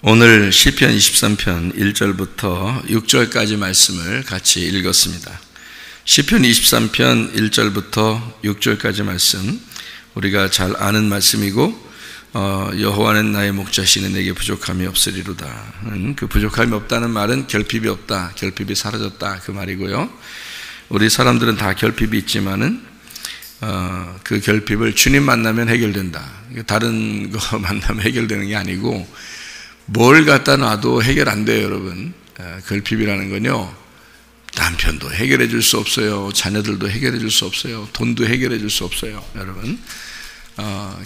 오늘 시편 23편 1절부터 6절까지 말씀을 같이 읽었습니다. 시편 23편 1절부터 6절까지 말씀, 우리가 잘 아는 말씀이고 여호와는 나의 목자시니 내게 부족함이 없으리로다. 그 부족함이 없다는 말은 결핍이 없다, 결핍이 사라졌다 그 말이고요. 우리 사람들은 다 결핍이 있지만은 그 결핍을 주님 만나면 해결된다. 다른 거 만나면 해결되는 게 아니고 뭘 갖다 놔도 해결 안 돼요, 여러분. 결핍이라는 건요, 남편도 해결해 줄 수 없어요. 자녀들도 해결해 줄 수 없어요. 돈도 해결해 줄 수 없어요, 여러분.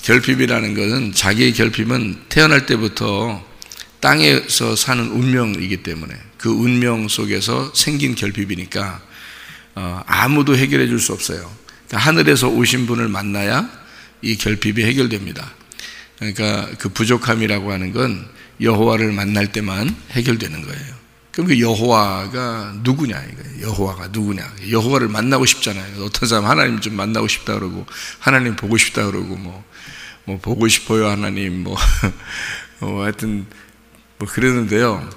결핍이라는 것은, 자기의 결핍은 태어날 때부터 땅에서 사는 운명이기 때문에 그 운명 속에서 생긴 결핍이니까 아무도 해결해 줄 수 없어요. 그러니까 하늘에서 오신 분을 만나야 이 결핍이 해결됩니다. 그러니까 그 부족함이라고 하는 건 여호와를 만날 때만 해결되는 거예요. 그럼 그 여호와가 누구냐 이거예요. 여호와가 누구냐. 여호와를 만나고 싶잖아요. 어떤 사람 하나님 좀 만나고 싶다 그러고, 하나님 보고 싶다 그러고, 뭐 보고 싶어요 하나님, 하여튼 그러는데요.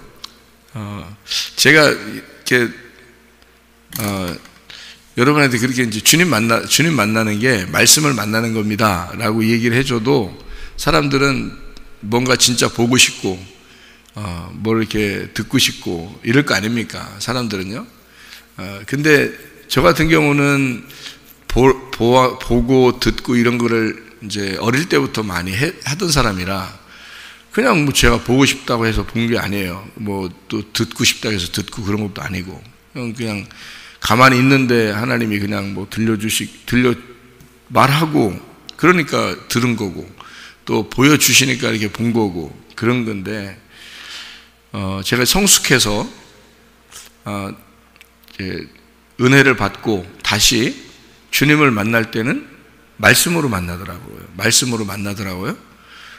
제가 이렇게 여러분한테 그렇게 이제 주님 만나는 게 말씀을 만나는 겁니다라고 얘기를 해줘도 사람들은 뭔가 진짜 보고 싶고, 뭘 이렇게 듣고 싶고, 이럴 거 아닙니까? 사람들은요. 근데 저 같은 경우는 보고 듣고 이런 거를 이제 어릴 때부터 많이 하던 사람이라, 그냥 제가 보고 싶다고 해서 본 게 아니에요. 또 듣고 싶다고 해서 듣고 그런 것도 아니고, 그냥 가만히 있는데 하나님이 그냥 말하고, 그러니까 들은 거고, 또 보여주시니까 이렇게 본 거고, 그런 건데, 제가 성숙해서 은혜를 받고 다시 주님을 만날 때는 말씀으로 만나더라고요.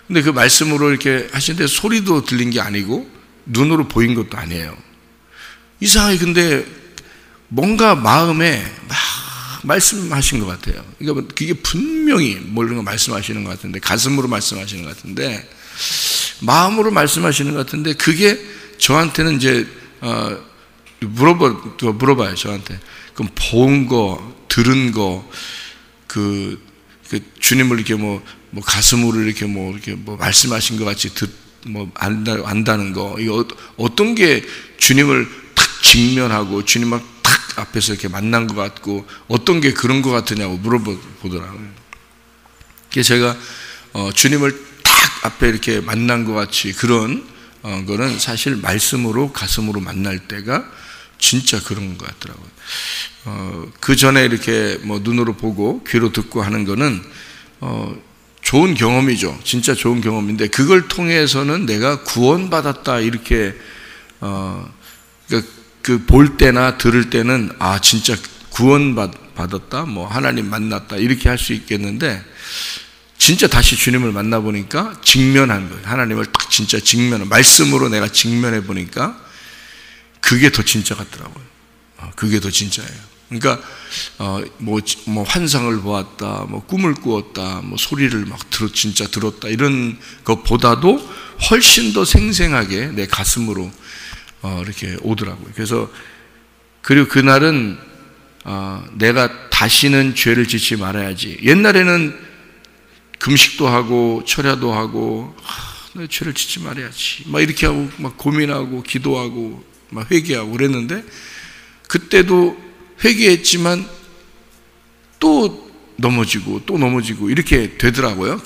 근데 그 말씀으로 이렇게 하시는데 소리도 들린 게 아니고 눈으로 보인 것도 아니에요. 이상하게 근데 뭔가 마음에 막 말씀하신 것 같아요. 그러니까 그게 분명히 이런 거 말씀하시는 것 같은데, 가슴으로 말씀하시는 것 같은데, 마음으로 말씀하시는 것 같은데, 그게 저한테는 이제 물어봐요, 저한테. 그럼 본 거, 들은 거, 그 주님을 이렇게 가슴으로 이렇게 말씀하신 것 같이 안다는 거, 이거 어떤 게 주님을 탁 직면하고 주님을 탁 앞에서 이렇게 만난 것 같고, 어떤 게 그런 것 같으냐고 물어보더라고요. 그래서 제가 주님을 탁 앞에 이렇게 만난 것 같이 그런 거는 사실 말씀으로 가슴으로 만날 때가 진짜 그런 것 같더라고요. 그 전에 이렇게 눈으로 보고 귀로 듣고 하는 거는 좋은 경험이죠. 진짜 좋은 경험인데, 그걸 통해서는 내가 구원받았다 이렇게 그러니까 그 볼 때나 들을 때는 진짜 구원받았다, 하나님 만났다 이렇게 할 수 있겠는데, 진짜 다시 주님을 만나보니까 직면한 거예요. 하나님을 딱 진짜 말씀으로 내가 직면해 보니까 그게 더 진짜 같더라고요. 그게 더 진짜예요. 그러니까 환상을 보았다, 꿈을 꾸었다, 소리를 진짜 들었다, 이런 것보다도 훨씬 더 생생하게 내 가슴으로 이렇게 오더라고요. 그리고 그날은 내가 다시는 죄를 짓지 말아야지. 옛날에는 금식도 하고 철야도 하고, 내 죄를 짓지 말아야지 이렇게 하고 고민하고 기도하고 회개하고 그랬는데, 그때도 회개했지만 또 넘어지고 이렇게 되더라고요.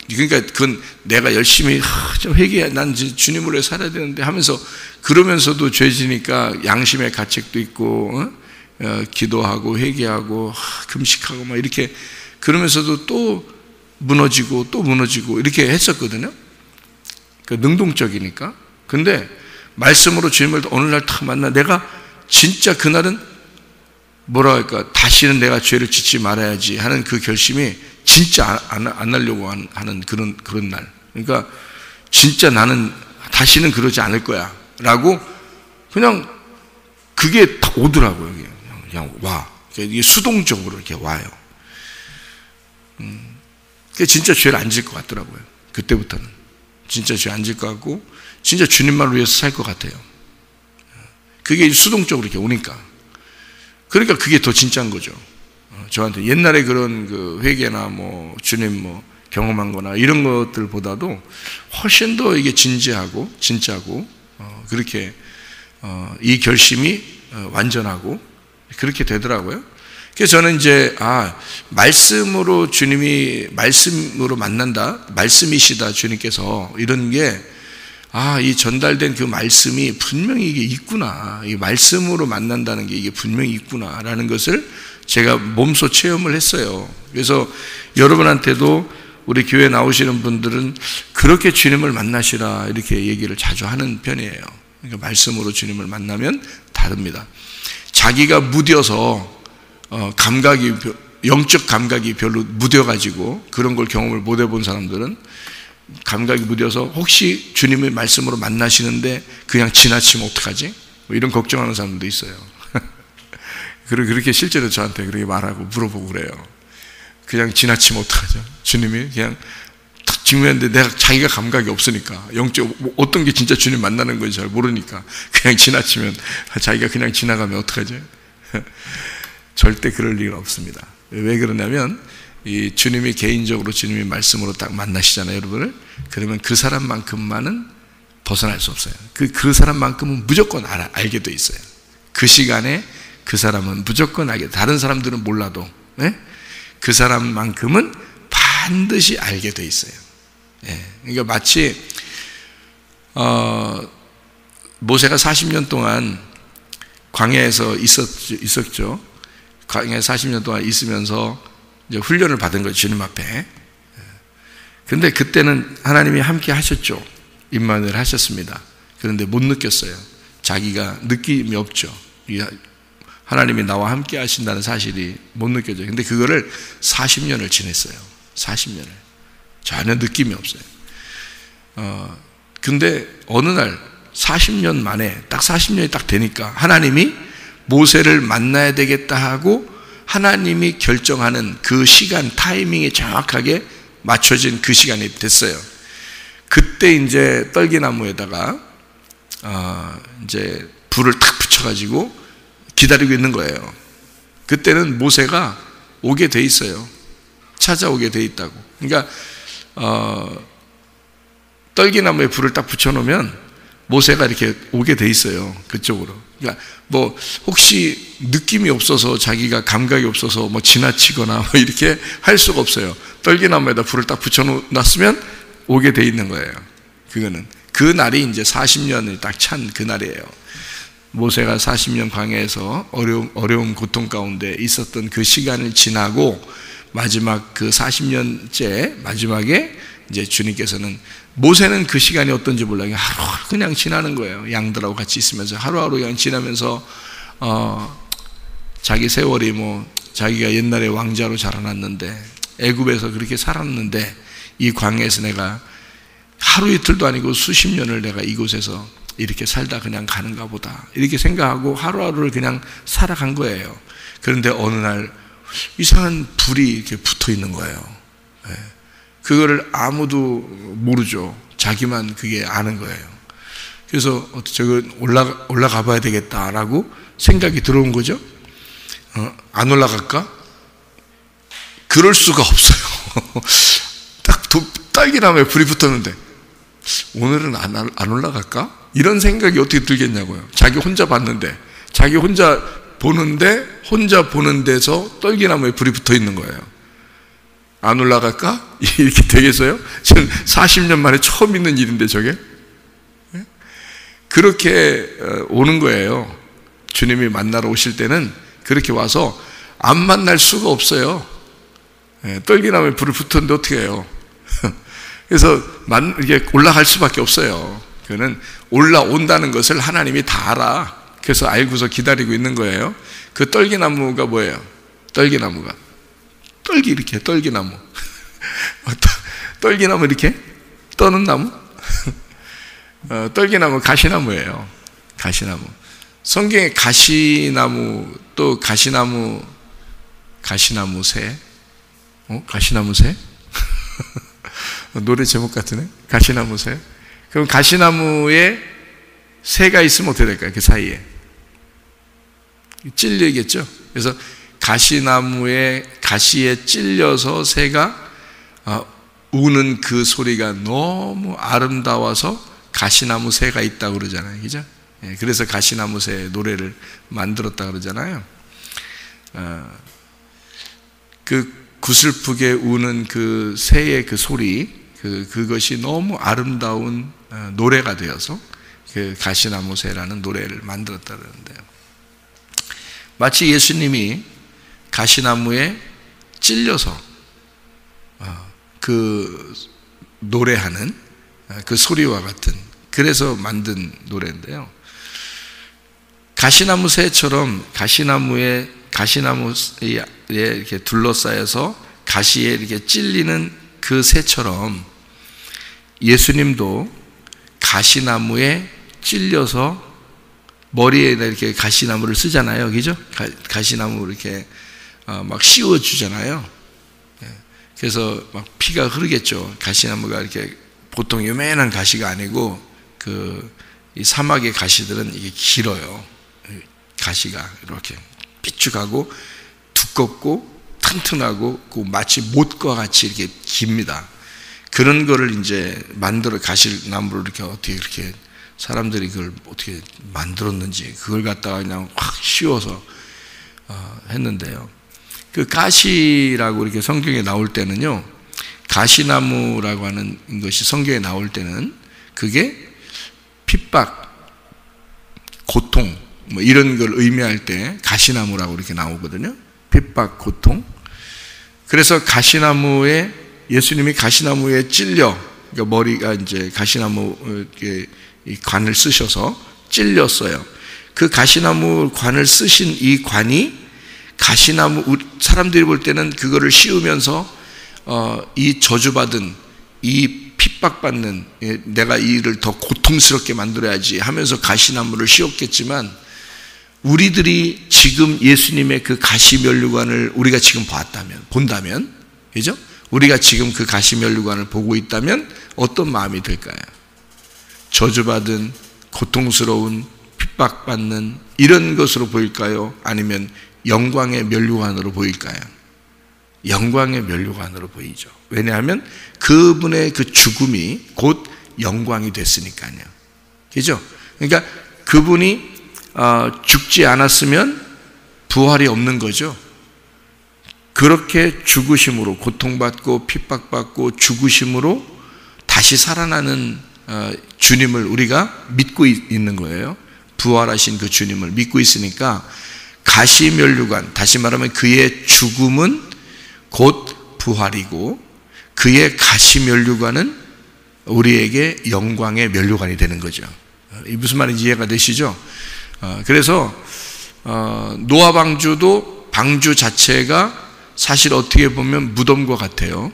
그러니까 그건 내가 열심히 좀 회개해, 난 주님을 위해 살아야 되는데 하면서, 그러면서도 죄지니까 양심의 가책도 있고, 기도하고 회개하고 금식하고 이렇게 그러면서도 또 무너지고 이렇게 했었거든요. 능동적이니까. 근데 말씀으로 주님을 오늘날 딱 만나, 내가 진짜 그날은 다시는 내가 죄를 짓지 말아야지 하는 그 결심이 진짜 안 하려고 하는 그런 날. 그러니까 진짜 나는 다시는 그러지 않을 거야 라고, 그냥 그게 다 오더라고요. 그냥 와. 이게 수동적으로 이렇게 와요. 그게 진짜 죄를 안 질 것 같더라고요. 그때부터는 진짜 죄 안 질 것 같고, 진짜 주님만 위해서 살 것 같아요. 그게 수동적으로 이렇게 오니까. 그러니까 그게 더 진짜인 거죠. 저한테 옛날에 그런 그 회개나 뭐 주님 뭐 경험한 거나 이런 것들보다도 훨씬 더 이게 진지하고 진짜고 그렇게 이 결심이 완전하고 그렇게 되더라고요. 그래서 저는 이제 말씀으로 주님이 말씀으로 만난다, 말씀이시다 주님께서 이런 게 이 전달된 그 말씀이 분명히 이게 있구나, 이 말씀으로 만난다는 게 이게 분명히 있구나라는 것을 제가 몸소 체험을 했어요. 그래서 여러분한테도 우리 교회 나오시는 분들은 그렇게 주님을 만나시라 이렇게 얘기를 자주 하는 편이에요. 그러니까 말씀으로 주님을 만나면 다릅니다. 자기가 무뎌서 영적 감각이 별로 무뎌가지고 그런 걸 경험을 못 해본 사람들은 감각이 무뎌서 혹시 주님의 말씀으로 만나시는데 그냥 지나치면 어떡하지? 뭐 이런 걱정하는 사람들도 있어요. 그렇게 실제로 저한테 그렇게 말하고 물어보고 그래요. 그냥 지나치면 어떡하죠? 주님이 그냥 탁 직면했는데 자기가 감각이 없으니까 영적 어떤 게 진짜 주님 만나는 건지 잘 모르니까 그냥 지나치면 자기가 그냥 지나가면 어떡하죠? 절대 그럴 일은 없습니다. 왜 그러냐면 이 주님이 개인적으로 주님의 말씀으로 딱 만나시잖아요, 여러분을. 그러면 그 사람만큼만은 벗어날 수 없어요. 그 사람만큼은 무조건 알게 돼 있어요. 그 시간에 그 사람은 무조건 알게. 다른 사람들은 몰라도 그 사람만큼은 반드시 알게 돼 있어요. 그러니까 마치 모세가 40년 동안 광야에서 있었죠. 광야에 40년 동안 있으면서 이제 훈련을 받은 거죠, 주님 앞에. 근데 그때는 하나님이 함께 하셨죠. 임마누엘 하셨습니다. 그런데 못 느꼈어요. 자기가 느낌이 없죠. 하나님이 나와 함께 하신다는 사실이 못 느껴져요. 근데 그거를 40년을 지냈어요. 40년을. 전혀 느낌이 없어요. 근데 어느 날 40년 만에 딱 40년이 딱 되니까 하나님이 모세를 만나야 되겠다 하고 하나님이 결정하는 그 시간 타이밍에 정확하게 맞춰진 그 시간이 됐어요. 그때 이제 떨기나무에다가 이제 불을 탁 붙여가지고 기다리고 있는 거예요. 그때는 모세가 오게 돼 있어요. 찾아오게 돼 있다고. 그러니까 떨기나무에 불을 딱 붙여놓으면 모세가 이렇게 오게 돼 있어요. 그쪽으로. 그러니까 뭐 혹시 느낌이 없어서 자기가 감각이 없어서 뭐 지나치거나 뭐 이렇게 할 수가 없어요. 떨기나무에다 불을 딱 붙여놨으면 오게 돼 있는 거예요. 그거는 그 날이 이제 40년을 딱 찬 그 날이에요. 모세가 40년 광야에서 어려운 고통 가운데 있었던 그 시간을 지나고 마지막 그 40년째 마지막에 이제 주님께서는 모세는 그 시간이 어떤지 몰라요. 하루하루 그냥 지나는 거예요. 양들하고 같이 있으면서 하루하루 그냥 지나면서 자기 세월이 뭐 자기가 옛날에 왕자로 자라났는데 애굽에서 그렇게 살았는데 이 광야에서 내가 하루 이틀도 아니고 수십 년을 내가 이곳에서 이렇게 살다 그냥 가는가 보다 이렇게 생각하고 하루하루를 그냥 살아간 거예요. 그런데 어느 날 이상한 불이 이렇게 붙어 있는 거예요. 그거를 아무도 모르죠. 자기만 그게 아는 거예요. 그래서 저거 올라가 봐야 되겠다라고 생각이 들어온 거죠. 안 올라갈까? 그럴 수가 없어요. 딱 딸기나무에 불이 붙었는데 오늘은 안 올라갈까? 이런 생각이 어떻게 들겠냐고요. 자기 혼자 봤는데 자기 혼자 보는 데서 떨기나무에 불이 붙어 있는 거예요. 안 올라갈까? 이렇게 되겠어요? 지금 40년 만에 처음 있는 일인데 저게? 그렇게 오는 거예요. 주님이 만나러 오실 때는 그렇게 와서 안 만날 수가 없어요. 떨기나무에 불을 붙었는데 어떻게 해요? 그래서 이게 올라갈 수밖에 없어요. 그는 올라온다는 것을 하나님이 다 알아. 그래서 알고서 기다리고 있는 거예요. 그 떨기나무가 뭐예요? 떨기나무가 이렇게 떨기나무. 떨기나무 이렇게 떠는 나무? 떨기나무 가시나무예요. 가시나무. 성경에 가시나무 또 가시나무 새? 가시나무 새? 노래 제목 같으네. 가시나무 새. 그럼 가시나무에 새가 있으면 어떻게 될까요? 그 사이에 찔리겠죠. 그래서 가시나무에 가시에 찔려서 새가 우는 그 소리가 너무 아름다워서 가시나무 새가 있다고 그러잖아요. 그죠? 그래서 가시나무 새 노래를 만들었다 그러잖아요. 그 구슬프게 우는 그 새의 그 소리, 그것이 너무 아름다운 노래가 되어서 그 가시나무 새라는 노래를 만들었다 그러는데요. 마치 예수님이 가시나무에 찔려서 그 노래하는 그 소리와 같은, 그래서 만든 노래인데요. 가시나무 새처럼 가시나무에 이렇게 둘러싸여서 가시에 이렇게 찔리는 그 새처럼 예수님도 가시나무에 찔려서 머리에 이렇게 가시나무를 쓰잖아요. 그죠? 가시나무 이렇게 막 씌워주잖아요. 그래서 막 피가 흐르겠죠. 가시나무가 이렇게 보통 요만한 가시가 아니고 이 사막의 가시들은 이게 길어요. 가시가 이렇게 삐죽하고 두껍고 튼튼하고 마치 못과 같이 이렇게 깁니다. 그런 거를 이제 만들어 가시나무를 이렇게 사람들이 그걸 어떻게 만들었는지 그걸 갖다가 그냥 확 씌워서 했는데요. 그 가시라고 이렇게 성경에 나올 때는요, 가시나무라고 하는 것이 성경에 나올 때는 그게 핍박, 고통 뭐 이런 걸 의미할 때 가시나무라고 이렇게 나오거든요. 핍박, 고통. 그래서 가시나무에 예수님이 가시나무에 찔려, 그러니까 머리가 이제 가시나무 이 관을 쓰셔서 찔렸어요. 그 가시나무 관을 쓰신 이 관이 가시나무, 사람들이 볼 때는 그거를 씌우면서 이 저주받은, 이 핍박받는, 내가 이 일을 더 고통스럽게 만들어야지 하면서 가시나무를 씌웠겠지만, 우리들이 지금 예수님의 그 가시면류관을 우리가 지금 본다면, 그죠? 우리가 지금 그 가시면류관을 보고 있다면 어떤 마음이 들까요? 저주받은, 고통스러운, 핍박받는 이런 것으로 보일까요? 아니면 영광의 면류관으로 보일까요? 영광의 면류관으로 보이죠. 왜냐하면 그분의 그 죽음이 곧 영광이 됐으니까요. 그죠? 그러니까 그분이 죽지 않았으면 부활이 없는 거죠. 그렇게 죽으심으로, 고통받고 핍박받고 죽으심으로 다시 살아나는 주님을 우리가 믿고 있는 거예요. 부활하신 그 주님을 믿고 있으니까 가시면류관, 다시 말하면 그의 죽음은 곧 부활이고 그의 가시면류관은 우리에게 영광의 면류관이 되는 거죠. 이 무슨 말인지 이해가 되시죠? 그래서 노아 방주도, 방주 자체가 사실 어떻게 보면 무덤과 같아요.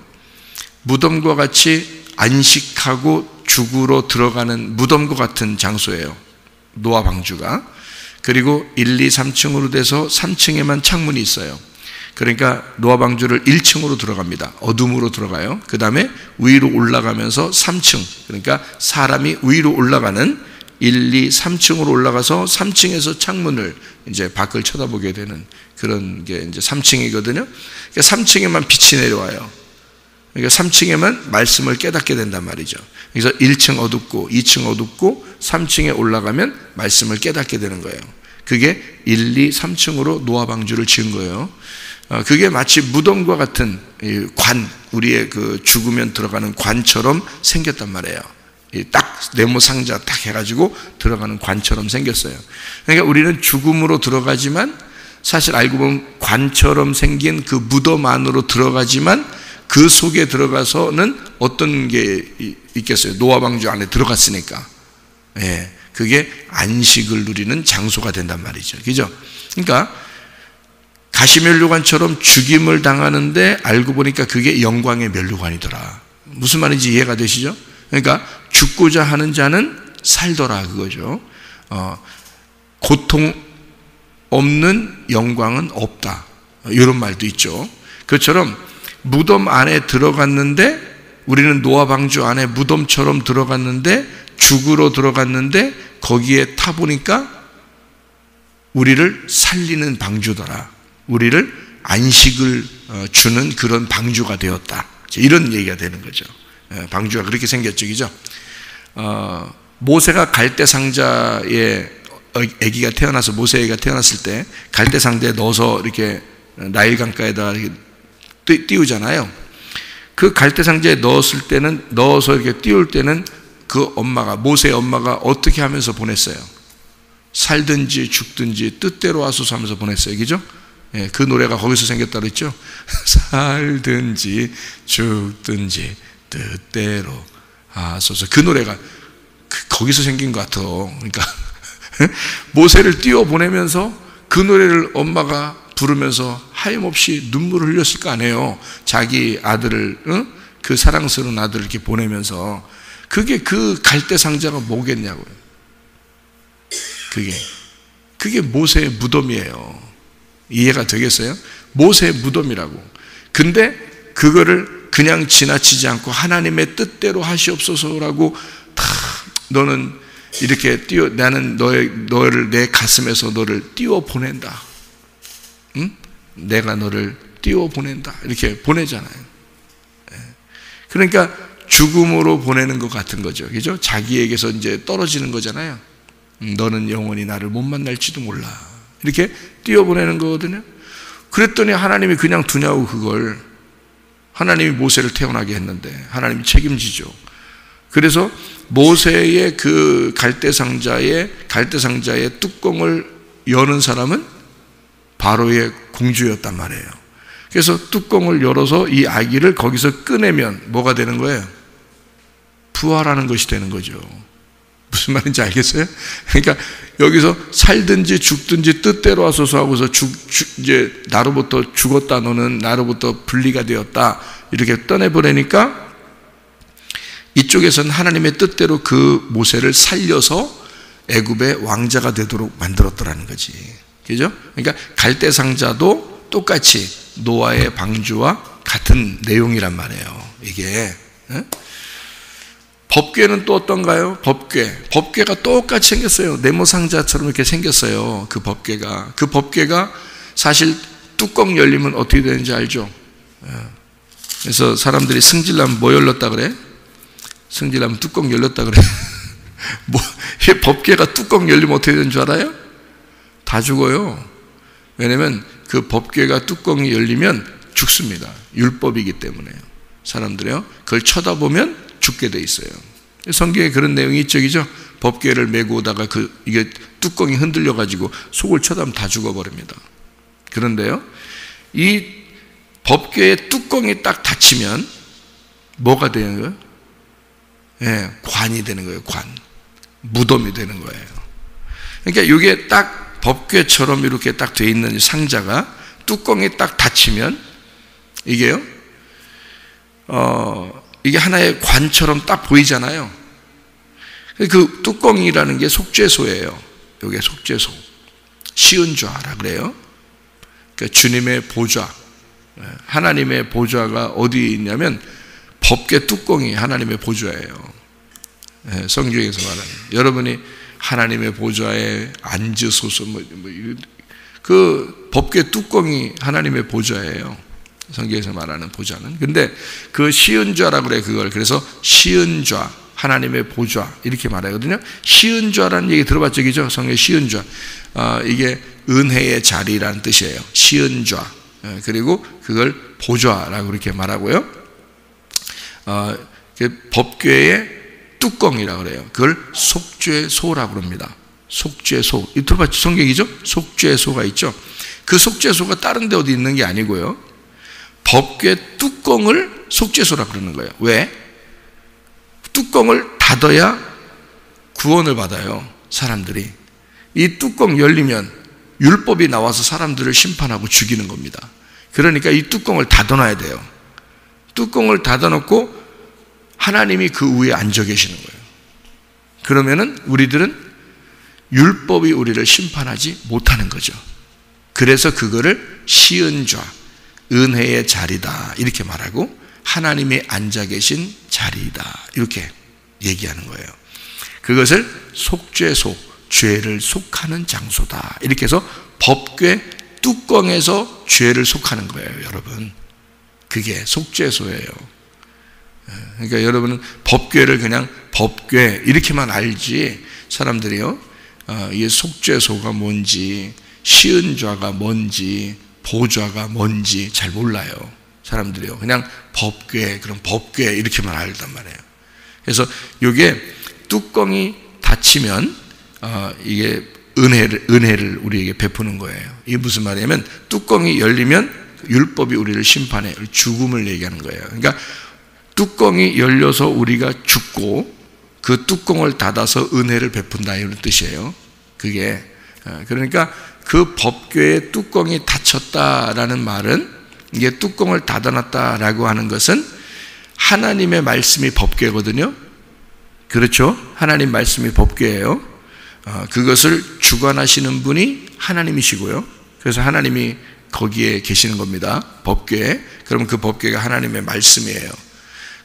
무덤과 같이 안식하고 죽으러 들어가는 무덤과 같은 장소예요, 노아 방주가. 그리고 1, 2, 3층으로 돼서 3층에만 창문이 있어요. 그러니까 노아 방주를 1층으로 들어갑니다. 어둠으로 들어가요. 그 다음에 위로 올라가면서 3층, 그러니까 사람이 위로 올라가는 1, 2, 3층으로 올라가서 3층에서 창문을 이제 밖을 쳐다보게 되는 그런 게 이제 3층이거든요. 그러니까 3층에만 빛이 내려와요. 그러니까 3층에만 말씀을 깨닫게 된단 말이죠. 그래서 1층 어둡고 2층 어둡고 3층에 올라가면 말씀을 깨닫게 되는 거예요. 그게 1, 2, 3층으로 노아 방주를 지은 거예요. 그게 마치 무덤과 같은 관, 우리의 그 죽으면 들어가는 관처럼 생겼단 말이에요. 딱 네모 상자 딱 해가지고 들어가는 관처럼 생겼어요. 그러니까 우리는 죽음으로 들어가지만 사실 알고 보면 관처럼 생긴 그 무덤 안으로 들어가지만 그 속에 들어가서는 어떤 게 있겠어요? 노아 방주 안에 들어갔으니까. 예, 그게 안식을 누리는 장소가 된단 말이죠. 그죠? 그러니까 가시면류관처럼 죽임을 당하는데 알고 보니까 그게 영광의 면류관이더라. 무슨 말인지 이해가 되시죠? 그러니까 죽고자 하는 자는 살더라, 그거죠. 고통 없는 영광은 없다, 이런 말도 있죠. 그것처럼 무덤 안에 들어갔는데, 우리는 노아 방주 안에 무덤처럼 들어갔는데 죽으러 들어갔는데 거기에 타보니까 우리를 살리는 방주더라. 우리를 안식을 주는 그런 방주가 되었다. 이런 얘기가 되는 거죠. 방주가 그렇게 생겼죠. 그죠? 모세가 갈대상자에 아기가 태어나서 모세가 태어났을 때 갈대상자에 넣어서 이렇게 나일강가에다 이렇게 띄우잖아요. 그 갈대상자에 넣어서 이렇게 띄울 때는 그 엄마가, 모세의 엄마가 어떻게 하면서 보냈어요? 살든지 죽든지 뜻대로 하소서 하면서 보냈어요. 그죠? 예, 그 노래가 거기서 생겼다 그랬죠? 살든지 죽든지 뜻대로 하소서. 그 노래가 거기서 생긴 것 같아. 그러니까 모세를 띄워 보내면서 그 노래를 엄마가 부르면서 하염없이 눈물을 흘렸을 거 아니에요. 자기 아들을, 그 사랑스러운 아들을 이렇게 보내면서. 그게 그 갈대상자가 뭐겠냐고요. 그게 모세의 무덤이에요. 이해가 되겠어요? 모세의 무덤이라고. 근데 그거를 그냥 지나치지 않고 하나님의 뜻대로 하시옵소서라고 다 너는 이렇게 나는 너를 내 가슴에서 너를 띄워 보낸다. 응? 내가 너를 띄워 보낸다. 이렇게 보내잖아요. 그러니까 죽음으로 보내는 것 같은 거죠. 그죠? 자기에게서 이제 떨어지는 거잖아요. 너는 영원히 나를 못 만날지도 몰라. 이렇게 띄워보내는 거거든요. 그랬더니 하나님이 그냥 두냐고 그걸. 하나님이 모세를 태어나게 했는데 하나님이 책임지죠. 그래서 모세의 그 갈대상자의 뚜껑을 여는 사람은 바로의 공주였단 말이에요. 그래서 뚜껑을 열어서 이 아기를 거기서 꺼내면 뭐가 되는 거예요? 부활하는 것이 되는 거죠. 무슨 말인지 알겠어요? 그러니까 여기서 살든지 죽든지 뜻대로 하소서 하고서 이제 나로부터 죽었다, 너는 나로부터 분리가 되었다, 이렇게 떠내보내니까 이쪽에서는 하나님의 뜻대로 그 모세를 살려서 애굽의 왕자가 되도록 만들었더라는 거지. 그죠? 그러니까 갈대상자도 똑같이 노아의 방주와 같은 내용이란 말이에요. 이게. 법궤는 또 어떤가요? 법궤가 똑같이 생겼어요. 네모상자처럼 이렇게 생겼어요. 그 법궤가 사실 뚜껑 열리면 어떻게 되는지 알죠? 그래서 사람들이 승질나면 뭐 열렸다 그래? 승질나면 뚜껑 열렸다 그래. 법궤가 뚜껑 열리면 어떻게 되는 줄 알아요? 다 죽어요. 왜냐면 그 법궤가 뚜껑이 열리면 죽습니다. 율법이기 때문에요. 사람들이요, 그걸 쳐다보면 죽게 돼 있어요. 성경에 그런 내용이 있죠, 그죠? 법궤를 메고 오다가 이게 뚜껑이 흔들려 가지고 속을 쳐다보면 다 죽어버립니다. 그런데요, 이 법궤의 뚜껑이 딱 닫히면 뭐가 되는 거예요? 예, 관이 되는 거예요. 관, 무덤이 되는 거예요. 그러니까 이게 딱 법궤처럼 이렇게 딱 돼 있는 상자가 뚜껑이 딱 닫히면 이게요, 이게 하나의 관처럼 딱 보이잖아요. 그 뚜껑이라는 게 속죄소예요. 이게 속죄소, 시은좌라 그래요. 그러니까 주님의 보좌, 하나님의 보좌가 어디 있냐면 법궤 뚜껑이 하나님의 보좌예요. 성경에서 말하는, 여러분이 하나님의 보좌에 앉으소서, 그 법궤 뚜껑이 하나님의 보좌예요. 성경에서 말하는 보좌는. 근데 그 시은좌라고 그래, 그걸. 그래서 시은좌, 하나님의 보좌, 이렇게 말하거든요. 시은좌라는 얘기 들어봤죠, 그죠? 성경 시은좌. 이게 은혜의 자리라는 뜻이에요. 시은좌. 그리고 그걸 보좌라고 그렇게 말하고요. 법궤의 뚜껑이라고 그래요. 그걸 속죄소라고 그럽니다. 속죄소. 이 들어봤죠? 성경이죠? 속죄소가 있죠. 그 속죄소가 다른 데 어디 있는 게 아니고요. 법궤 뚜껑을 속죄소라고 그러는 거예요. 왜? 뚜껑을 닫아야 구원을 받아요, 사람들이. 이 뚜껑 열리면 율법이 나와서 사람들을 심판하고 죽이는 겁니다. 그러니까 이 뚜껑을 닫아놔야 돼요. 뚜껑을 닫아놓고 하나님이 그 위에 앉아 계시는 거예요. 그러면은 우리들은 율법이 우리를 심판하지 못하는 거죠. 그래서 그거를 시은좌, 은혜의 자리다, 이렇게 말하고 하나님이 앉아 계신 자리이다, 이렇게 얘기하는 거예요. 그것을 속죄소, 죄를 속하는 장소다. 이렇게 해서 법궤 뚜껑에서 죄를 속하는 거예요, 여러분. 그게 속죄소예요. 그러니까 여러분은 법궤를 그냥 법궤 이렇게만 알지, 사람들이요, 이게 속죄소가 뭔지, 시은좌가 뭔지, 보좌가 뭔지 잘 몰라요, 사람들이요. 그냥 법궤, 그럼 법궤 이렇게만 알단 말이에요. 그래서 이게 뚜껑이 닫히면 이게 은혜를 우리에게 베푸는 거예요. 이게 무슨 말이냐면, 뚜껑이 열리면 율법이 우리를 심판해, 죽음을 얘기하는 거예요. 그러니까 뚜껑이 열려서 우리가 죽고 그 뚜껑을 닫아서 은혜를 베푼다, 이런 뜻이에요. 그게 그러니까 그 법궤의 뚜껑이 닫혔다라는 말은, 이게 뚜껑을 닫아놨다라고 하는 것은 하나님의 말씀이 법궤거든요. 그렇죠? 하나님 말씀이 법궤예요. 그것을 주관하시는 분이 하나님이시고요. 그래서 하나님이 거기에 계시는 겁니다, 법궤에. 그러면 그 법궤가 하나님의 말씀이에요.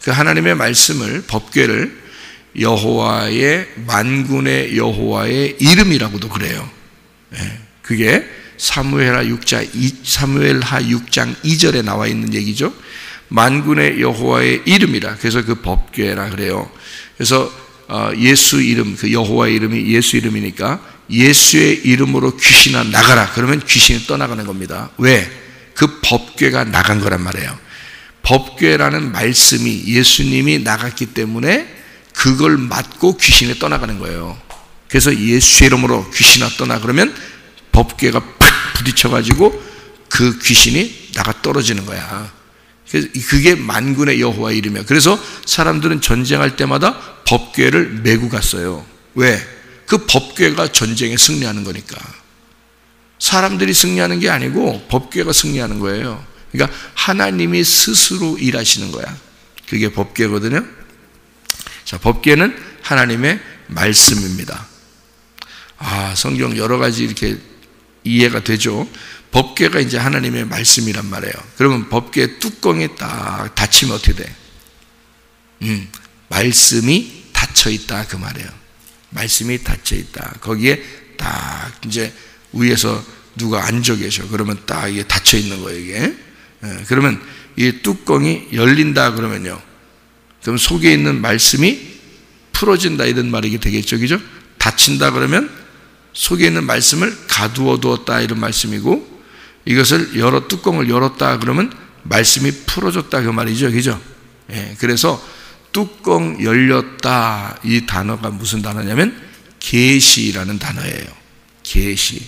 그 하나님의 말씀을, 법궤를 여호와의, 만군의 여호와의 이름이라고도 그래요. 그게 사무엘하 6장 2절에 나와 있는 얘기죠. 만군의 여호와의 이름이라. 그래서 그 법궤라 그래요. 그래서 예수 이름, 그 여호와의 이름이 예수 이름이니까 예수의 이름으로 귀신아 나가라, 그러면 귀신이 떠나가는 겁니다. 왜? 그 법궤가 나간 거란 말이에요. 법궤라는 말씀이, 예수님이 나갔기 때문에 그걸 맞고 귀신이 떠나가는 거예요. 그래서 예수의 이름으로 귀신아 떠나, 그러면 법궤가 팍 부딪혀가지고 그 귀신이 나가 떨어지는 거야. 그래서 그게 만군의 여호와 이름이야. 그래서 사람들은 전쟁할 때마다 법궤를 메고 갔어요. 왜? 그 법궤가 전쟁에 승리하는 거니까. 사람들이 승리하는 게 아니고 법궤가 승리하는 거예요. 그러니까 하나님이 스스로 일하시는 거야. 그게 법궤거든요. 자, 법궤는 하나님의 말씀입니다. 성경 여러 가지 이렇게 이해가 되죠. 법궤가 이제 하나님의 말씀이란 말이에요. 그러면 법궤 뚜껑이 딱 닫히면 어떻게 돼? 말씀이 닫혀 있다, 그 말이에요. 말씀이 닫혀 있다. 거기에 딱 이제 위에서 누가 앉아 계셔. 그러면 딱 이게 닫혀 있는 거예요, 이게. 그러면 이 뚜껑이 열린다 그러면요, 그럼 속에 있는 말씀이 풀어진다, 이런 말이 되겠죠, 그죠? 닫힌다 그러면 속에 있는 말씀을 가두어 두었다, 이런 말씀이고, 이것을 뚜껑을 열었다 그러면 말씀이 풀어졌다, 그 말이죠, 그죠? 그래서 뚜껑 열렸다, 이 단어가 무슨 단어냐면 계시라는 단어예요. 계시.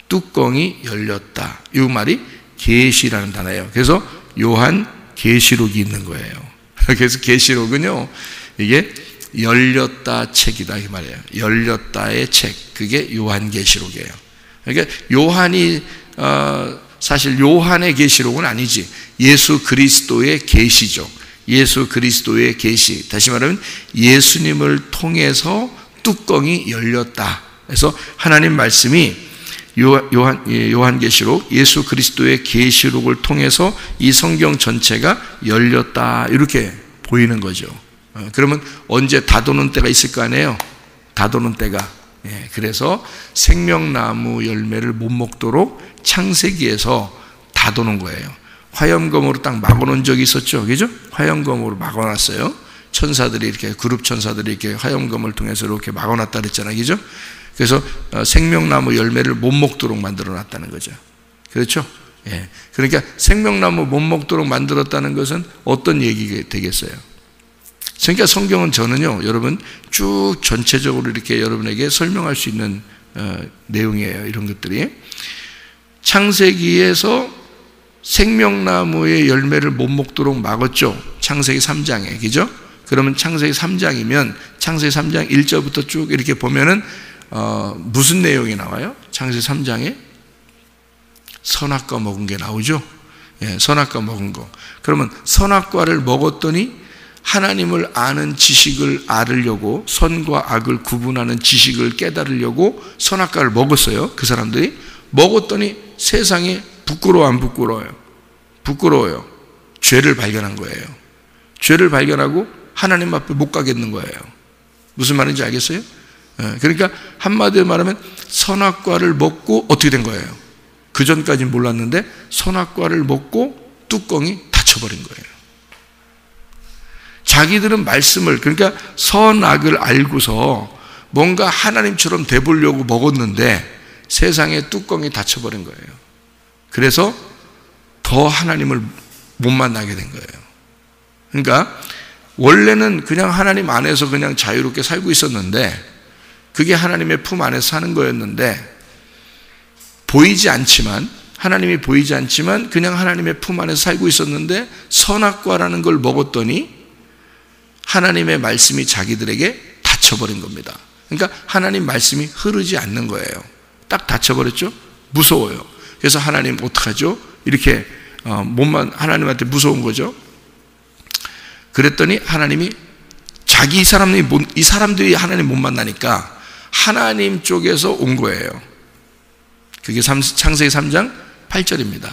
뚜껑이 열렸다, 이 말이 계시라는 단어예요. 그래서 요한 계시록이 있는 거예요. 그래서 계시록은요, 이게 열렸다 책이다, 이 말이에요. 열렸다의 책, 그게 요한 계시록이에요. 그러니까 요한이 사실 요한의 계시록은 아니지, 예수 그리스도의 계시죠. 예수 그리스도의 계시, 다시 말하면 예수님을 통해서 뚜껑이 열렸다. 그래서 하나님 말씀이 요한계시록, 예수 그리스도의 계시록을 통해서 이 성경 전체가 열렸다, 이렇게 보이는 거죠. 그러면 언제 닫아놓은 때가 있을 거 아니에요? 닫아놓은 때가. 그래서 생명나무 열매를 못 먹도록 창세기에서 닫아놓은 거예요. 화염검으로 딱 막아놓은 적이 있었죠, 그죠? 화염검으로 막아놨어요. 천사들이 이렇게, 그룹 천사들이 이렇게 화염검을 통해서 이렇게 막아놨다 그랬잖아요, 그죠? 그래서 생명나무 열매를 못 먹도록 만들어 놨다는 거죠. 그렇죠? 그러니까 생명나무 못 먹도록 만들었다는 것은 어떤 얘기가 되겠어요? 그러니까 성경은, 저는요, 여러분 쭉 전체적으로 이렇게 여러분에게 설명할 수 있는 내용이에요, 이런 것들이. 창세기에서 생명나무의 열매를 못 먹도록 막았죠, 창세기 3장에, 그죠? 그러면 창세기 3장이면 창세기 3장 1절부터 쭉 이렇게 보면은 무슨 내용이 나와요? 창세기 3장에 선악과 먹은 게 나오죠. 선악과 먹은 거. 그러면 선악과를 먹었더니 하나님을 아는 지식을 알으려고, 선과 악을 구분하는 지식을 깨달으려고 선악과를 먹었어요. 그 사람들이 먹었더니 세상이 부끄러워, 안 부끄러워요? 부끄러워요. 죄를 발견한 거예요. 죄를 발견하고 하나님 앞에 못 가겠는 거예요. 무슨 말인지 알겠어요? 그러니까 한마디로 말하면 선악과를 먹고 어떻게 된 거예요? 그 전까지는 몰랐는데 선악과를 먹고 뚜껑이 닫혀버린 거예요. 자기들은 말씀을, 그러니까 선악을 알고서 뭔가 하나님처럼 돼보려고 먹었는데 세상에 뚜껑이 닫혀버린 거예요. 그래서 더 하나님을 못 만나게 된 거예요. 그러니까 원래는 그냥 하나님 안에서 그냥 자유롭게 살고 있었는데, 그게 하나님의 품 안에서 사는 거였는데, 보이지 않지만, 하나님이 보이지 않지만 그냥 하나님의 품 안에서 살고 있었는데 선악과라는 걸 먹었더니 하나님의 말씀이 자기들에게 닫혀버린 겁니다. 그러니까 하나님 말씀이 흐르지 않는 거예요. 딱 닫혀버렸죠? 무서워요. 그래서 하나님 어떡하죠? 이렇게 하나님한테 무서운 거죠. 그랬더니 하나님이 이 사람들이 하나님 못 만나니까 하나님 쪽에서 온 거예요. 그게 창세기 3장 8절입니다.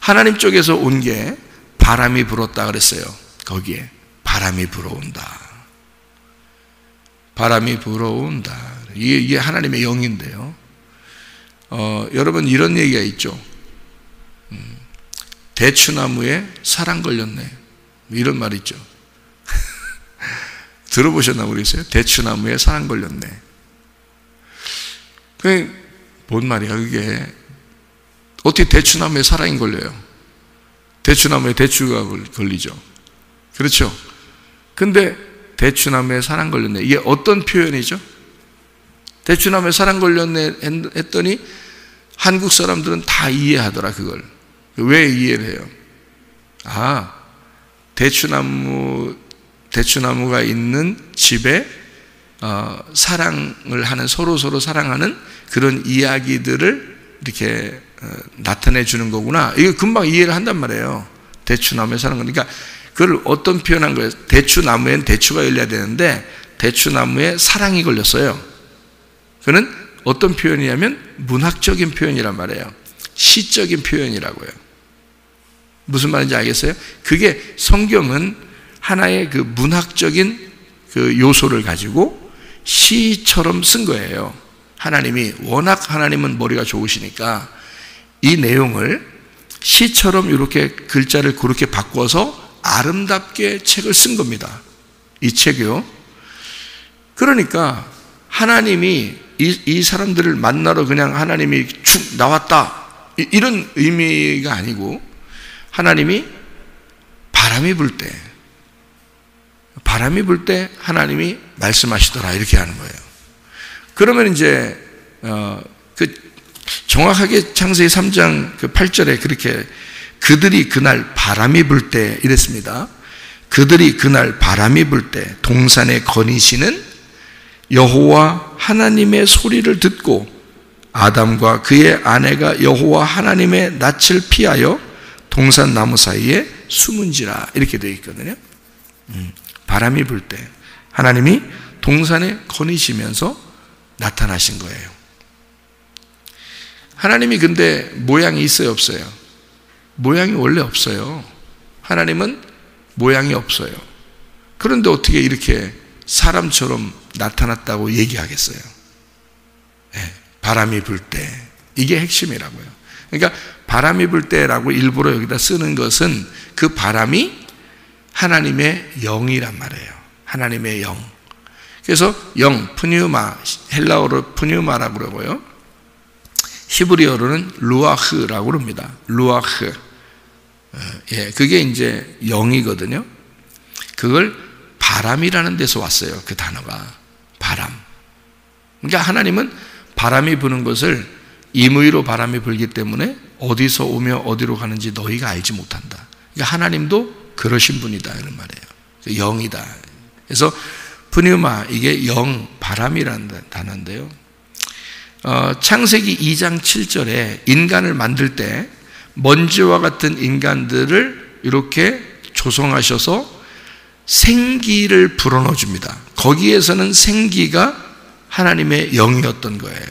하나님 쪽에서 온 게 바람이 불었다 그랬어요. 거기에 바람이 불어온다. 바람이 불어온다. 이게 하나님의 영인데요. 여러분 이런 얘기가 있죠. 대추나무에 사랑 걸렸네. 이런 말 있죠. 들어보셨나 모르겠어요. 대추나무에 사랑 걸렸네. 그게 뭔 말이야 그게. 어떻게 대추나무에 사랑이 걸려요? 대추나무에 대추가 걸리죠. 그렇죠? 근데 대추나무에 사랑 걸렸네. 이게 어떤 표현이죠? 대추나무에 사랑 걸렸네 했더니 한국 사람들은 다 이해하더라. 그걸 왜 이해를 해요? 대추나무가 있는 집에 사랑을 하는, 서로 사랑하는 그런 이야기들을 이렇게 나타내 주는 거구나. 이거 금방 이해를 한단 말이에요. 대추나무에 사는 거니까. 그걸 어떤 표현한 거예요? 대추나무엔 대추가 열려야 되는데 대추나무에 사랑이 걸렸어요. 그는 어떤 표현이냐면 문학적인 표현이란 말이에요. 시적인 표현이라고요. 무슨 말인지 알겠어요? 그게 성경은 하나의 그 문학적인 그 요소를 가지고 시처럼 쓴 거예요. 하나님이 워낙 하나님은 머리가 좋으시니까 이 내용을 시처럼 이렇게 글자를 그렇게 바꿔서 아름답게 책을 쓴 겁니다. 이 책이요. 그러니까 하나님이 이 사람들을 만나러 그냥 하나님이 축 나왔다 이런 의미가 아니고, 하나님이 바람이 불 때 하나님이 말씀하시더라 이렇게 하는 거예요. 그러면 이제 정확하게 창세기 3장 8절에 그렇게 그들이 그날 바람이 불 때 이랬습니다. 그들이 그날 바람이 불 때 동산에 거니시는 여호와 하나님의 소리를 듣고 아담과 그의 아내가 여호와 하나님의 낯을 피하여 동산 나무 사이에 숨은지라 이렇게 되어 있거든요. 바람이 불 때 하나님이 동산에 거니시면서 나타나신 거예요. 하나님이 근데 모양이 있어요, 없어요? 모양이 원래 없어요. 하나님은 모양이 없어요. 그런데 어떻게 이렇게 사람처럼 나타났다고 얘기하겠어요? 네, 바람이 불 때, 이게 핵심이라고요. 그러니까 바람이 불 때라고 일부러 여기다 쓰는 것은 그 바람이 하나님의 영이란 말이에요. 하나님의 영. 그래서 영, 푸뉴마, 헬라어로 푸뉴마라고 그러고요. 히브리어로는 루아흐라고 그럽니다. 루아흐. 예, 그게 이제 영이거든요. 그걸 바람이라는 데서 왔어요. 그 단어가 바람. 그러니까 하나님은 바람이 부는 것을 임의로 바람이 불기 때문에 어디서 오며 어디로 가는지 너희가 알지 못한다. 그러니까 하나님도 그러신 분이다 이런 말이에요. 영이다. 그래서 푸뉴마, 이게 영, 바람이라는 단어인데요. 창세기 2장 7절에 인간을 만들 때 먼지와 같은 인간들을 이렇게 조성하셔서 생기를 불어넣어 줍니다. 거기에서는 생기가 하나님의 영이었던 거예요.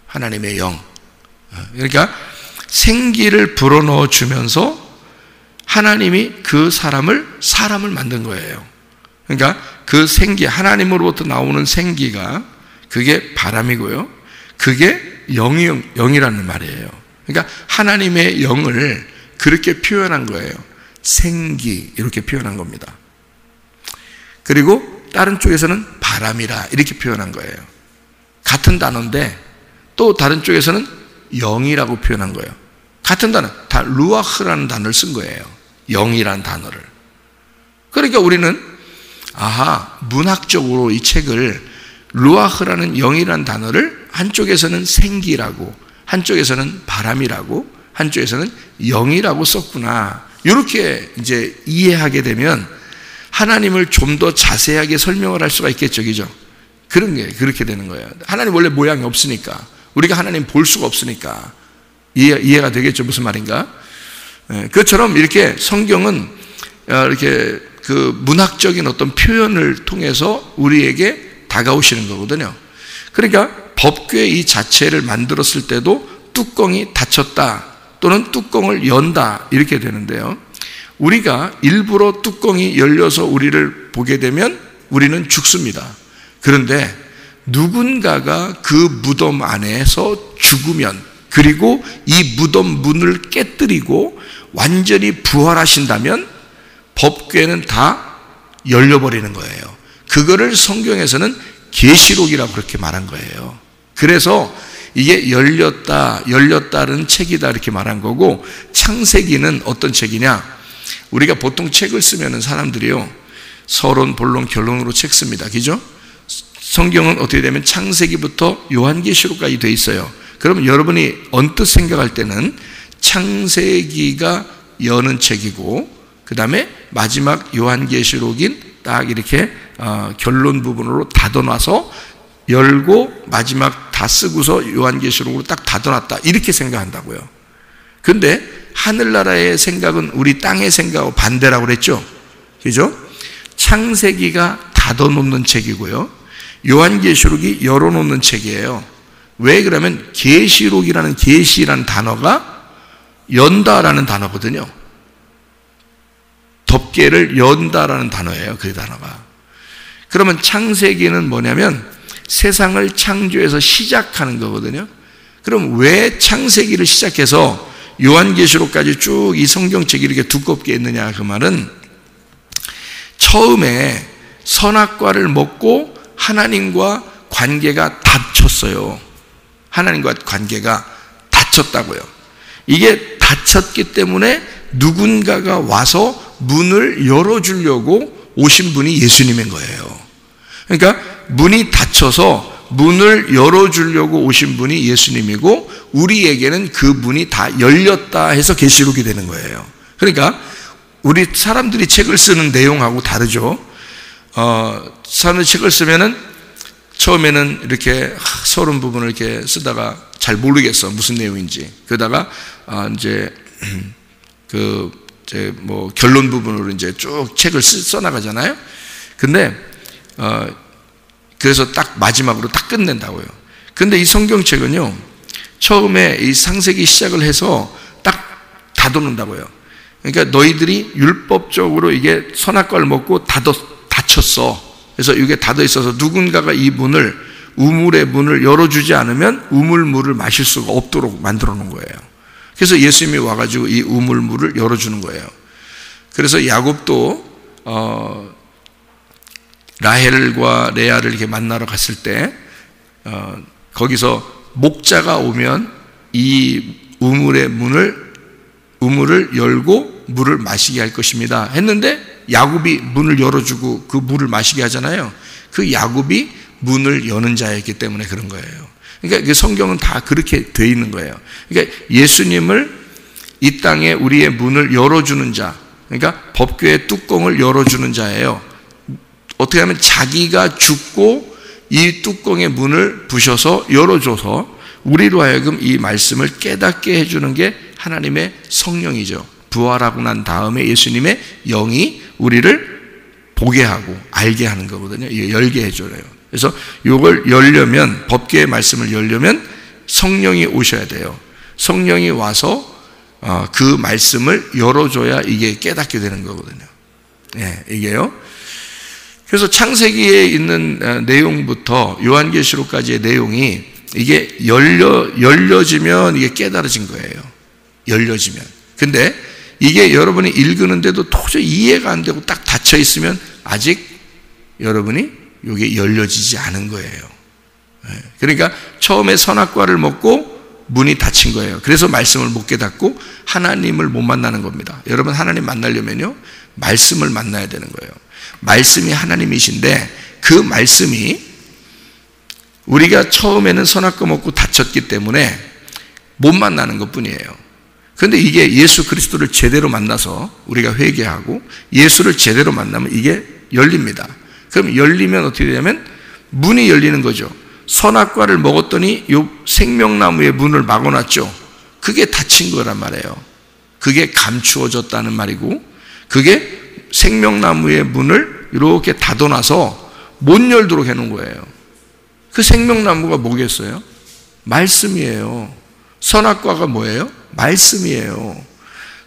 하나님의 영. 그러니까 생기를 불어넣어 주면서 하나님이 그 사람을 만든 거예요. 그러니까 그 생기, 하나님으로부터 나오는 생기가 그게 바람이고요. 그게 영이라는 말이에요. 그러니까 하나님의 영을 그렇게 표현한 거예요. 생기, 이렇게 표현한 겁니다. 그리고 다른 쪽에서는 바람이라 이렇게 표현한 거예요. 같은 단어인데 또 다른 쪽에서는 영이라고 표현한 거예요. 같은 단어, 다 루아흐라는 단어를 쓴 거예요. 영이라는 단어를. 그러니까 우리는 문학적으로 이 책을 루아흐라는 영이라는 단어를 한쪽에서는 생기라고, 한쪽에서는 바람이라고, 한쪽에서는 영이라고 썼구나. 이렇게 이제 이해하게 되면 하나님을 좀 더 자세하게 설명을 할 수가 있겠죠, 그죠? 그런 게 그렇게 되는 거예요. 하나님 원래 모양이 없으니까, 우리가 하나님 볼 수가 없으니까 이해가 되겠죠, 무슨 말인가? 그것처럼 이렇게 성경은 이렇게 그 문학적인 어떤 표현을 통해서 우리에게 다가오시는 거거든요. 그러니까 법궤 이 자체를 만들었을 때도 뚜껑이 닫혔다 또는 뚜껑을 연다 이렇게 되는데요. 우리가 일부러 뚜껑이 열려서 우리를 보게 되면 우리는 죽습니다. 그런데 누군가가 그 무덤 안에서 죽으면, 그리고 이 무덤 문을 깨뜨리고 완전히 부활하신다면 법궤는 다 열려버리는 거예요. 그거를 성경에서는 계시록이라고 그렇게 말한 거예요. 그래서 이게 열렸다는 책이다 이렇게 말한 거고, 창세기는 어떤 책이냐? 우리가 보통 책을 쓰면 사람들이요, 서론, 본론, 결론으로 책 씁니다. 그죠? 성경은 어떻게 되면 창세기부터 요한계시록까지 돼 있어요. 그러면 여러분이 언뜻 생각할 때는 창세기가 여는 책이고, 그 다음에 마지막 요한계시록인 딱 이렇게 결론 부분으로 닫아놔서 열고 마지막 다 쓰고서 요한계시록으로 딱 닫아놨다 이렇게 생각한다고요. 근데 하늘나라의 생각은 우리 땅의 생각하고 반대라고 그랬죠. 그죠? 창세기가 닫아놓는 책이고요, 요한계시록이 열어놓는 책이에요. 왜 그러면 계시록이라는 계시라는 단어가 연다라는 단어거든요. 덮개를 연다라는 단어예요, 그 단어가. 그러면 창세기는 뭐냐면 세상을 창조해서 시작하는 거거든요. 그럼 왜 창세기를 시작해서 요한계시록까지 쭉 이 성경책이 이렇게 두껍게 있느냐, 그 말은 처음에 선악과를 먹고 하나님과 관계가 닫혔어요. 하나님과 관계가 닫혔다고요. 이게 닫혔기 때문에 누군가가 와서 문을 열어주려고 오신 분이 예수님인 거예요. 그러니까 문이 닫혀서 문을 열어주려고 오신 분이 예수님이고, 우리에게는 그 문이 다 열렸다 해서 계시록이 되는 거예요. 그러니까 우리 사람들이 책을 쓰는 내용하고 다르죠. 사람들이 책을 쓰면은 처음에는 이렇게 서론 부분을 이렇게 쓰다가 잘 모르겠어 무슨 내용인지, 그러다가 이제 뭐 결론 부분으로 이제 쭉 책을 써나가잖아요. 근데 그래서 딱 마지막으로 딱 끝낸다고요. 근데 이 성경책은요, 처음에 이 창세기 시작을 해서 딱 닫아놓는다고요. 그러니까 너희들이 율법적으로 이게 선악과를 먹고 닫혔어. 그래서 이게 닫아 있어서 누군가가 이 문을, 우물의 문을 열어주지 않으면 우물물을 마실 수가 없도록 만들어 놓은 거예요. 그래서 예수님이 와가지고 이 우물물을 열어주는 거예요. 그래서 야곱도 라헬과 레아를 이렇게 만나러 갔을 때 거기서 목자가 오면 이 우물을 열고 물을 마시게 할 것입니다 했는데, 야곱이 문을 열어주고 그 물을 마시게 하잖아요. 그 야곱이 문을 여는 자였기 때문에 그런 거예요. 그러니까 성경은 다 그렇게 돼 있는 거예요. 그러니까 예수님을 이 땅에 우리의 문을 열어주는 자, 그러니까 법궤의 뚜껑을 열어주는 자예요. 어떻게 하면 자기가 죽고 이 뚜껑의 문을 부셔서 열어줘서 우리로 하여금 이 말씀을 깨닫게 해주는 게 하나님의 성령이죠. 부활하고 난 다음에 예수님의 영이 우리를 보게 하고 알게 하는 거거든요. 열게 해줘요. 그래서 이걸 열려면, 법궤의 말씀을 열려면 성령이 오셔야 돼요. 성령이 와서 그 말씀을 열어줘야 이게 깨닫게 되는 거거든요. 예, 이게요. 그래서 창세기에 있는 내용부터 요한계시록까지의 내용이 이게 열려지면 이게 깨달아진 거예요. 열려지면. 근데 이게 여러분이 읽는데도 도저히 이해가 안 되고 딱 닫혀 있으면 아직 여러분이 이게 열려지지 않은 거예요. 그러니까 처음에 선악과를 먹고 문이 닫힌 거예요. 그래서 말씀을 못 깨닫고 하나님을 못 만나는 겁니다. 여러분, 하나님 만나려면요, 말씀을 만나야 되는 거예요. 말씀이 하나님이신데 그 말씀이 우리가 처음에는 선악과 먹고 닫혔기 때문에 못 만나는 것뿐이에요. 그런데 이게 예수 그리스도를 제대로 만나서 우리가 회개하고 예수를 제대로 만나면 이게 열립니다. 그럼 열리면 어떻게 되냐면 문이 열리는 거죠. 선악과를 먹었더니 요 생명나무의 문을 막아놨죠. 그게 닫힌 거란 말이에요. 그게 감추어졌다는 말이고, 그게 생명나무의 문을 이렇게 닫아놔서 못 열도록 해놓은 거예요. 그 생명나무가 뭐겠어요? 말씀이에요. 선악과가 뭐예요? 말씀이에요.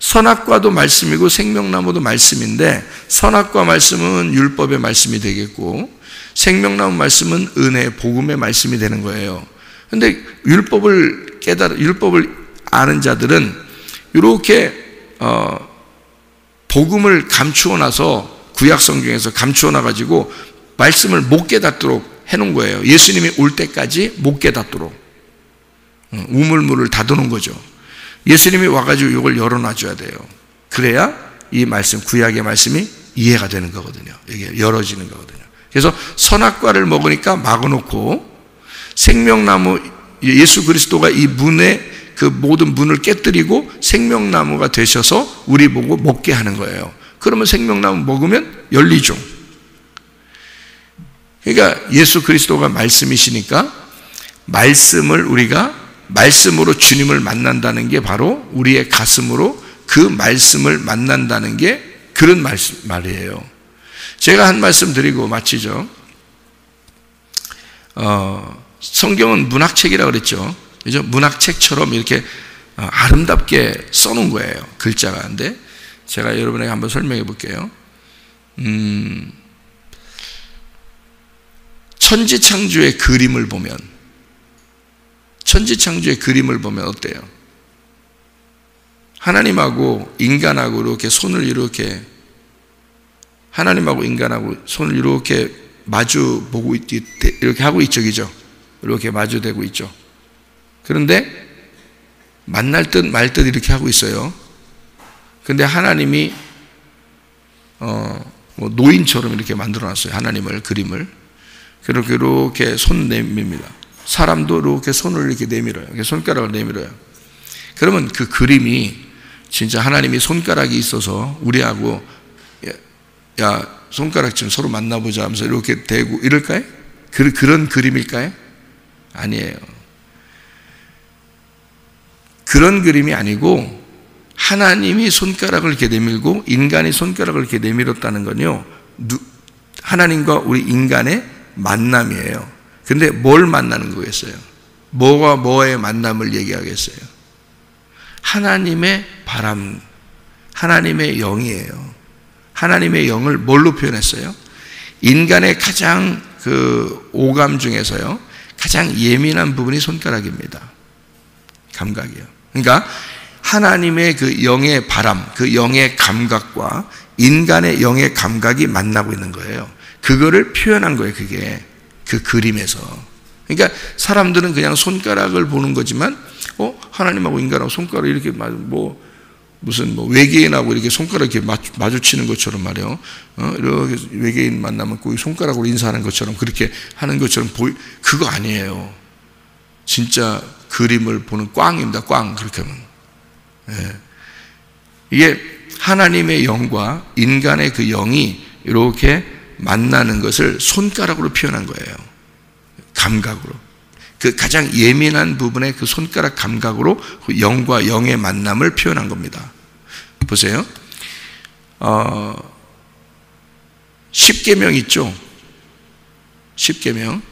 선악과도 말씀이고 생명나무도 말씀인데, 선악과 말씀은 율법의 말씀이 되겠고 생명나무 말씀은 은혜, 복음의 말씀이 되는 거예요. 그런데 율법을 아는 자들은 이렇게 복음을 감추어놔서, 구약 성경에서 감추어놔가지고 말씀을 못 깨닫도록 해놓은 거예요. 예수님이 올 때까지 못 깨닫도록 우물물을 닫아놓은 거죠. 예수님이 와가지고 이걸 열어놔줘야 돼요. 그래야 이 말씀, 구약의 말씀이 이해가 되는 거거든요. 이게 열어지는 거거든요. 그래서 선악과를 먹으니까 막아놓고, 생명나무 예수 그리스도가 이 문에 그 모든 문을 깨뜨리고 생명나무가 되셔서 우리 보고 먹게 하는 거예요. 그러면 생명나무 먹으면 열리죠. 그러니까 예수 그리스도가 말씀이시니까 말씀을 우리가 말씀으로 주님을 만난다는 게 바로 우리의 가슴으로 그 말씀을 만난다는 게 그런 말이에요. 제가 한 말씀 드리고 마치죠. 성경은 문학책이라고 그랬죠. 그죠? 문학책처럼 이렇게 아름답게 써놓은 거예요. 글자가. 근데 제가 여러분에게 한번 설명해 볼게요. 천지창조의 그림을 보면, 천지창조의 그림을 보면 어때요? 하나님하고 인간하고 이렇게 손을 이렇게, 하나님하고 인간하고 손을 이렇게 마주 보고 이렇게 하고 있죠, 그죠? 이렇게 마주대고 있죠. 그런데 만날 듯 말 듯 이렇게 하고 있어요. 근데 하나님이 노인처럼 이렇게 만들어놨어요. 하나님을, 그림을. 이렇게 손 내밉니다. 사람도 이렇게 손을 이렇게 내밀어요. 손가락을 내밀어요. 그러면 그 그림이 진짜 하나님이 손가락이 있어서 우리하고 야 손가락 좀 서로 만나보자 하면서 이렇게 대고 이럴까요? 그런 그림일까요? 아니에요. 그런 그림이 아니고, 하나님이 손가락을 이렇게 내밀고 인간이 손가락을 이렇게 내밀었다는 건요, 하나님과 우리 인간의 만남이에요. 근데 뭘 만나는 거겠어요? 뭐와 뭐의 만남을 얘기하겠어요? 하나님의 바람, 하나님의 영이에요. 하나님의 영을 뭘로 표현했어요? 인간의 가장 그 오감 중에서요, 가장 예민한 부분이 손가락입니다. 감각이요. 그러니까 하나님의 그 영의 바람, 그 영의 감각과 인간의 영의 감각이 만나고 있는 거예요. 그거를 표현한 거예요. 그게 그 그림에서. 그러니까 사람들은 그냥 손가락을 보는 거지만, 하나님하고 인간하고 손가락 이렇게 무슨 외계인하고 이렇게 손가락 이렇게 마주치는 것처럼 말이에요. 이렇게 외계인 만나면 꼭 손가락으로 인사하는 것처럼 그렇게 하는 것처럼 그거 아니에요. 진짜 그림을 보는 꽝입니다. 꽝. 그렇게 하면. 예. 이게 하나님의 영과 인간의 그 영이 이렇게 만나는 것을 손가락으로 표현한 거예요. 감각으로. 그 가장 예민한 부분의 그 손가락 감각으로 그 영과 영의 만남을 표현한 겁니다. 보세요. 10계명 있죠? 10계명.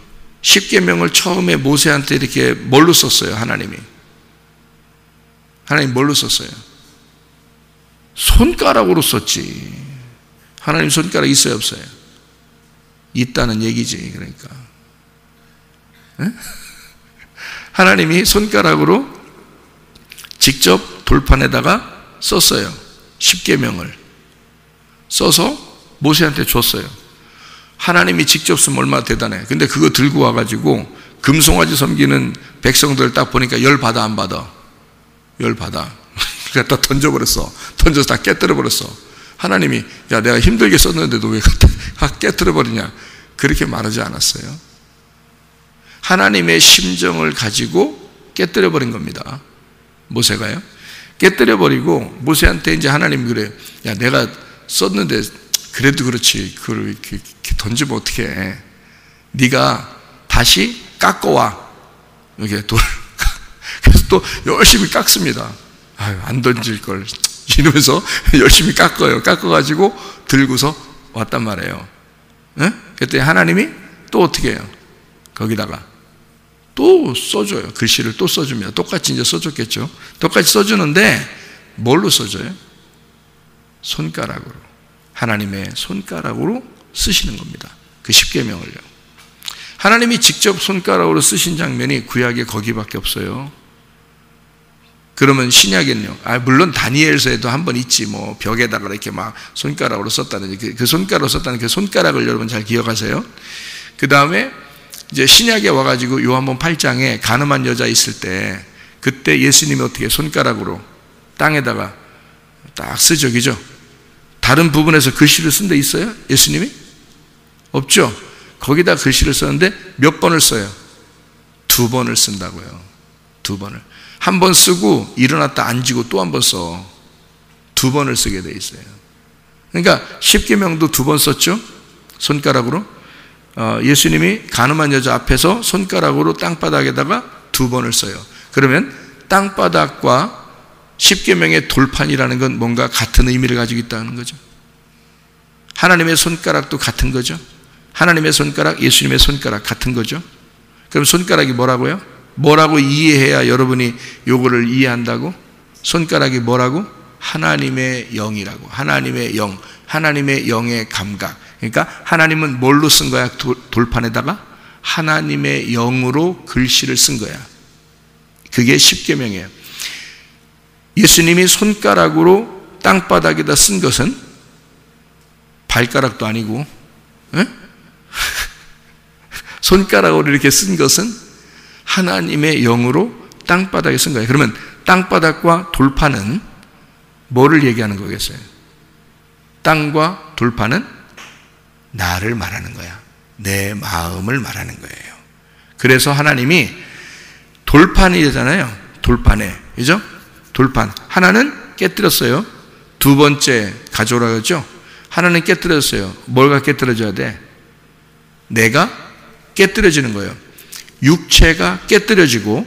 10계명을 처음에 모세한테 이렇게 뭘로 썼어요? 하나님 뭘로 썼어요? 손가락으로 썼지. 하나님 손가락 있어요, 없어요? 있다는 얘기지. 그러니까 에? 하나님이 손가락으로 직접 돌판에다가 썼어요. 십계명을 써서 모세한테 줬어요. 하나님이 직접 쓰면 얼마나 대단해. 근데 그거 들고 와가지고 금송아지 섬기는 백성들 딱 보니까 열 받아 안 받아? 열 받아. 그러니까 다 던져버렸어. 던져서 다 깨뜨려버렸어. 하나님이 야 내가 힘들게 썼는데도 왜 깨뜨려버리냐, 그렇게 말하지 않았어요. 하나님의 심정을 가지고 깨뜨려버린 겁니다. 모세가요. 깨뜨려버리고 모세한테 이제 하나님이 그래요. 야 내가 썼는데 그래도 그렇지 그걸 이렇게 던지면 어떻게 해. 네가 다시 깎아와. 이렇게 그래서 또 열심히 깎습니다. 아유, 안 던질 걸 이러면서 열심히 깎아요. 깎아가지고 들고서 왔단 말이에요. 네? 그때 하나님이 또 어떻게 해요? 거기다가 또 써줘요. 글씨를 또 써줍니다. 똑같이 이제 써줬겠죠. 똑같이 써주는데 뭘로 써줘요? 손가락으로. 하나님의 손가락으로 쓰시는 겁니다. 그 십계명을요. 하나님이 직접 손가락으로 쓰신 장면이 구약에 거기밖에 없어요. 그러면 신약에는요? 물론 다니엘서에도 한 번 있지. 뭐 벽에다가 이렇게 막 손가락으로 썼다는 그 손가락으로 썼다는 그 손가락을 여러분 잘 기억하세요. 그 다음에 이제 신약에 와가지고 요한복음 8장에 간음한 여자 있을 때 그때 예수님이 어떻게 손가락으로 땅에다가 딱 쓰죠, 그죠? 다른 부분에서 글씨를 쓴 데 있어요? 예수님이? 없죠. 거기다 글씨를 썼는데 몇 번을 써요? 2번을 쓴다고요. 2번을. 한 번 쓰고 일어났다 앉고 또 한 번 써. 2번을 쓰게 돼 있어요. 그러니까 십계명도 2번 썼죠. 손가락으로. 예수님이 간음한 여자 앞에서 손가락으로 땅바닥에다가 2번을 써요. 그러면 땅바닥과 십계명의 돌판이라는 건 뭔가 같은 의미를 가지고 있다는 거죠. 하나님의 손가락도 같은 거죠. 하나님의 손가락, 예수님의 손가락 같은 거죠. 그럼 손가락이 뭐라고요? 뭐라고 이해해야 여러분이 요거를 이해한다고? 손가락이 뭐라고? 하나님의 영이라고. 하나님의 영, 하나님의 영의 감각. 그러니까 하나님은 뭘로 쓴 거야? 돌판에다가 하나님의 영으로 글씨를 쓴 거야. 그게 십계명이에요. 예수님이 손가락으로 땅바닥에다 쓴 것은 발가락도 아니고, 손가락으로 이렇게 쓴 것은 하나님의 영으로 땅바닥에 쓴 거예요. 그러면 땅바닥과 돌판은 뭐를 얘기하는 거겠어요? 땅과 돌판은 나를 말하는 거야. 내 마음을 말하는 거예요. 그래서 하나님이 돌판이잖아요. 돌판에, 그죠? 돌판. 하나는 깨뜨렸어요. 2번째 가져오라고 했죠? 하나는 깨뜨렸어요. 뭐가 깨뜨려져야 돼? 내가 깨뜨려지는 거예요. 육체가 깨뜨려지고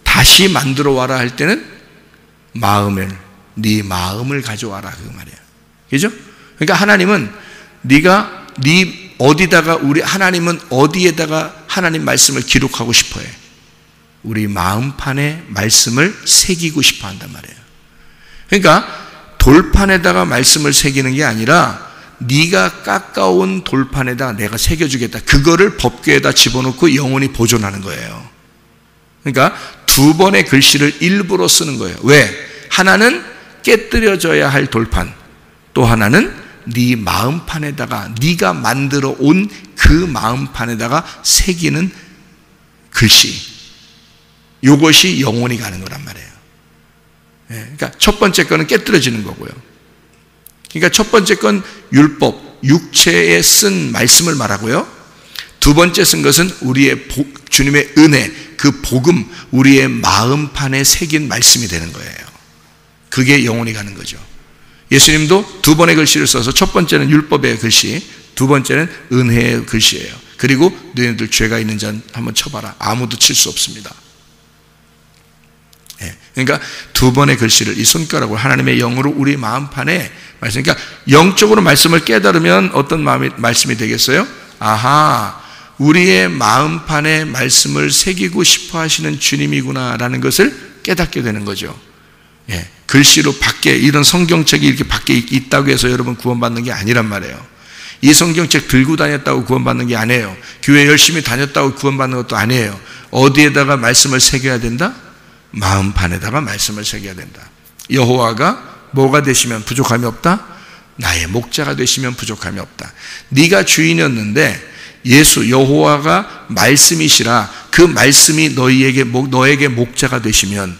다시 만들어 와라 할 때는 네 마음을 가져와라 그 말이야. 그죠? 그러니까 하나님은 하나님은 어디에다가 하나님 말씀을 기록하고 싶어 해? 우리 마음판에 말씀을 새기고 싶어 한단 말이에요. 그러니까 돌판에다가 말씀을 새기는 게 아니라 네가 깎아온 돌판에다 내가 새겨주겠다. 그거를 법궤에다 집어넣고 영원히 보존하는 거예요. 그러니까 2번의 글씨를 일부러 쓰는 거예요. 왜? 하나는 깨뜨려져야 할 돌판, 또 하나는 네 마음판에다가 네가 만들어 온 그 마음판에다가 새기는 글씨. 이것이 영원히 가는 거란 말이에요. 그러니까 첫 번째 거는 깨뜨려지는 거고요. 그러니까 첫 번째 건 율법, 육체에 쓴 말씀을 말하고요. 2번째 쓴 것은 우리의 주님의 은혜, 그 복음, 우리의 마음판에 새긴 말씀이 되는 거예요. 그게 영원히 가는 거죠. 예수님도 2번의 글씨를 써서 첫 번째는 율법의 글씨, 2번째는 은혜의 글씨예요. 그리고 너희들 죄가 있는 자 한번 쳐봐라. 아무도 칠 수 없습니다. 그러니까 2번의 글씨를 이 손가락으로 하나님의 영으로 우리 마음판에 말씀, 그러니까 영적으로 말씀을 깨달으면 어떤 말씀이 되겠어요? 아하, 우리의 마음판에 말씀을 새기고 싶어 하시는 주님이구나라는 것을 깨닫게 되는 거죠. 글씨로 밖에 이런 성경책이 이렇게 밖에 있다고 해서 여러분 구원받는 게 아니란 말이에요. 이 성경책 들고 다녔다고 구원받는 게 아니에요. 교회 열심히 다녔다고 구원받는 것도 아니에요. 어디에다가 말씀을 새겨야 된다? 마음판에다가 말씀을 새겨야 된다. 여호와가 뭐가 되시면 부족함이 없다? 나의 목자가 되시면 부족함이 없다. 네가 주인이었는데 예수 여호와가 말씀이시라. 그 말씀이 너에게 목자가 되시면,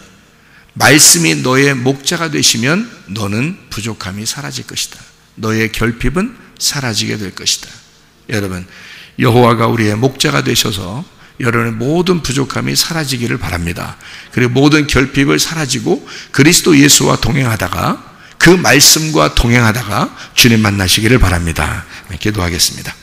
말씀이 너의 목자가 되시면 너는 부족함이 사라질 것이다. 너의 결핍은 사라지게 될 것이다. 여러분, 여호와가 우리의 목자가 되셔서 여러분의 모든 부족함이 사라지기를 바랍니다. 그리고 모든 결핍을 사라지고 그리스도 예수와 동행하다가, 그 말씀과 동행하다가 주님 만나시기를 바랍니다. 기도하겠습니다.